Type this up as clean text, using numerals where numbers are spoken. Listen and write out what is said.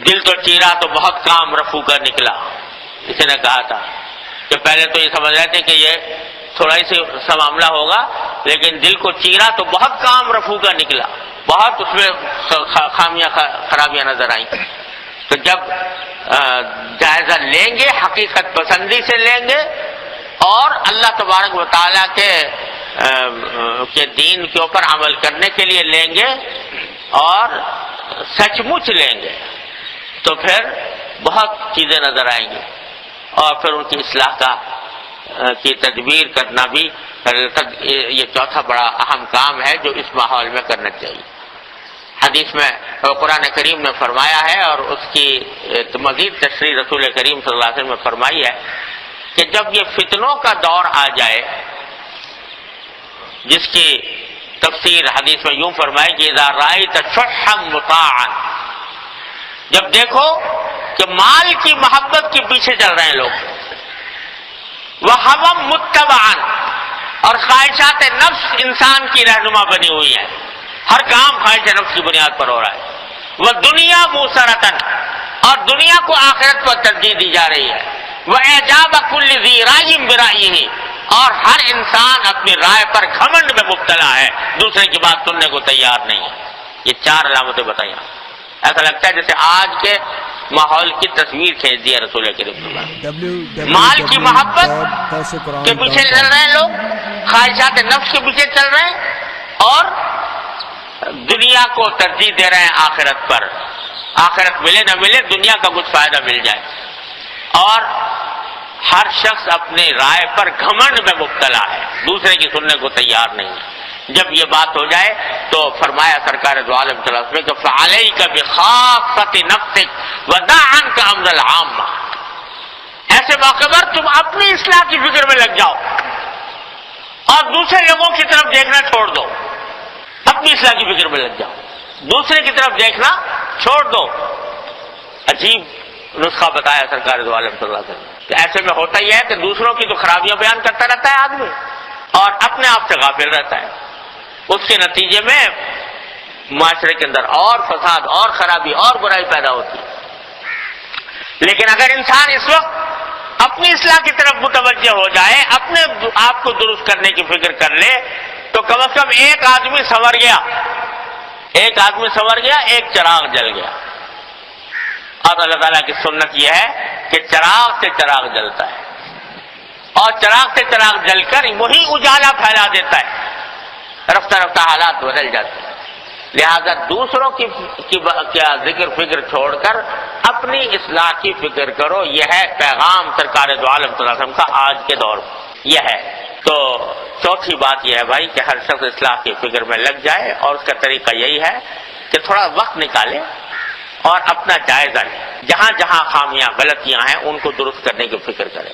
دل تو چیرا تو بہت کام رفو کا نکلا، کسی نے کہا تھا کہ پہلے تو یہ سمجھ رہے تھے کہ یہ تھوڑا ہی سا معاملہ ہوگا، لیکن دل کو چیرا تو بہت کام رفو کا نکلا، بہت اس میں خامیاں خرابیاں نظر آئیں۔ تو جب جائزہ لیں گے حقیقت پسندی سے لیں گے اور اللہ تبارک و تعالیٰ کے دین کے اوپر عمل کرنے کے لیے لیں گے اور سچ مچ لیں گے تو پھر بہت چیزیں نظر آئیں گی، اور پھر ان کی اصلاح کی تدبیر کرنا بھی یہ چوتھا بڑا اہم کام ہے جو اس ماحول میں کرنا چاہیے۔ حدیث میں قرآن کریم نے فرمایا ہے اور اس کی مزید تشریح رسول کریم صلی اللہ علیہ وسلم نے فرمائی ہے کہ جب یہ فتنوں کا دور آ جائے، جس کی تفسیر حدیث میں یوں فرمائی کہ اذا رأیت شحا مطاعا، جب دیکھو کہ مال کی محبت کے پیچھے چل رہے ہیں لوگ، وہوا متبعا، اور خواہشات نفس انسان کی رہنما بنی ہوئی ہے، ہر کام خواہش نفس کی بنیاد پر ہو رہا ہے، وہ دنیا موسرتن، اور دنیا کو آخرت پر ترجیح دی جا رہی ہے، وہ اعجاب کل ذی رائع برائیہ، اور ہر انسان اپنی رائے پر گھمنڈ میں مبتلا ہے، دوسرے کی بات سننے کو تیار نہیں ہے۔ یہ چار علامتیں بتائیں، ایسا لگتا ہے جیسے آج کے ماحول کی تصویر کھینچ دی ہے رسول کریم صلی اللہ علیہ وسلم۔ مال کی محبت کے پیچھے چل رہے ہیں لوگ، خواہشات نفس کے پیچھے چل رہے ہیں، اور دنیا کو ترجیح دے رہے ہیں آخرت پر، آخرت ملے نہ ملے دنیا کا کچھ فائدہ مل جائے، اور ہر شخص اپنی رائے پر گھمنڈ میں مبتلا ہے، دوسرے کی سننے کو تیار نہیں ہے۔ جب یہ بات ہو جائے تو فرمایا سرکار دو عالم صلی اللہ علیہ وسلم کہ فعلیک بخافۃ نفسک ودع عنک امر العامہ، ایسے موقع پر تم اپنی اصلاح کی فکر میں لگ جاؤ اور دوسرے لوگوں کی طرف دیکھنا چھوڑ دو، اپنی اصلاح کی فکر میں لگ جاؤ، دوسرے کی طرف دیکھنا چھوڑ دو۔ عجیب نسخہ بتایا سرکار دو عالم صلی اللہ علیہ وسلم کہ ایسے میں ہوتا ہی ہے کہ دوسروں کی تو خرابیاں بیان کرتا رہتا ہے آدمی اور اپنے آپ سے غافل رہتا ہے، اس کے نتیجے میں معاشرے کے اندر اور فساد اور خرابی اور برائی پیدا ہوتی ہے۔ لیکن اگر انسان اس وقت اپنی اصلاح کی طرف متوجہ ہو جائے، اپنے آپ کو درست کرنے کی فکر کر لے، تو کم از کم ایک آدمی سنور گیا، ایک آدمی سنور گیا، ایک چراغ جل گیا۔ اور اللہ تعالیٰ کی سنت یہ ہے کہ چراغ سے چراغ جلتا ہے، اور چراغ سے چراغ جل کر وہی اجالا پھیلا دیتا ہے، رفتہ رفتہ حالات بدل جاتے ہیں۔ لہذا دوسروں کی کیا ذکر فکر چھوڑ کر اپنی اصلاح کی فکر کرو، یہ ہے پیغام سرکار دو عالم صلی اللہ علیہ وسلم کا آج کے دور میں، یہ ہے۔ تو چوتھی بات یہ ہے بھائی کہ ہر شخص اصلاح کی فکر میں لگ جائے، اور اس کا طریقہ یہی ہے کہ تھوڑا وقت نکالے اور اپنا جائزہ لیں، جہاں جہاں خامیاں غلطیاں ہیں ان کو درست کرنے کی فکر کریں۔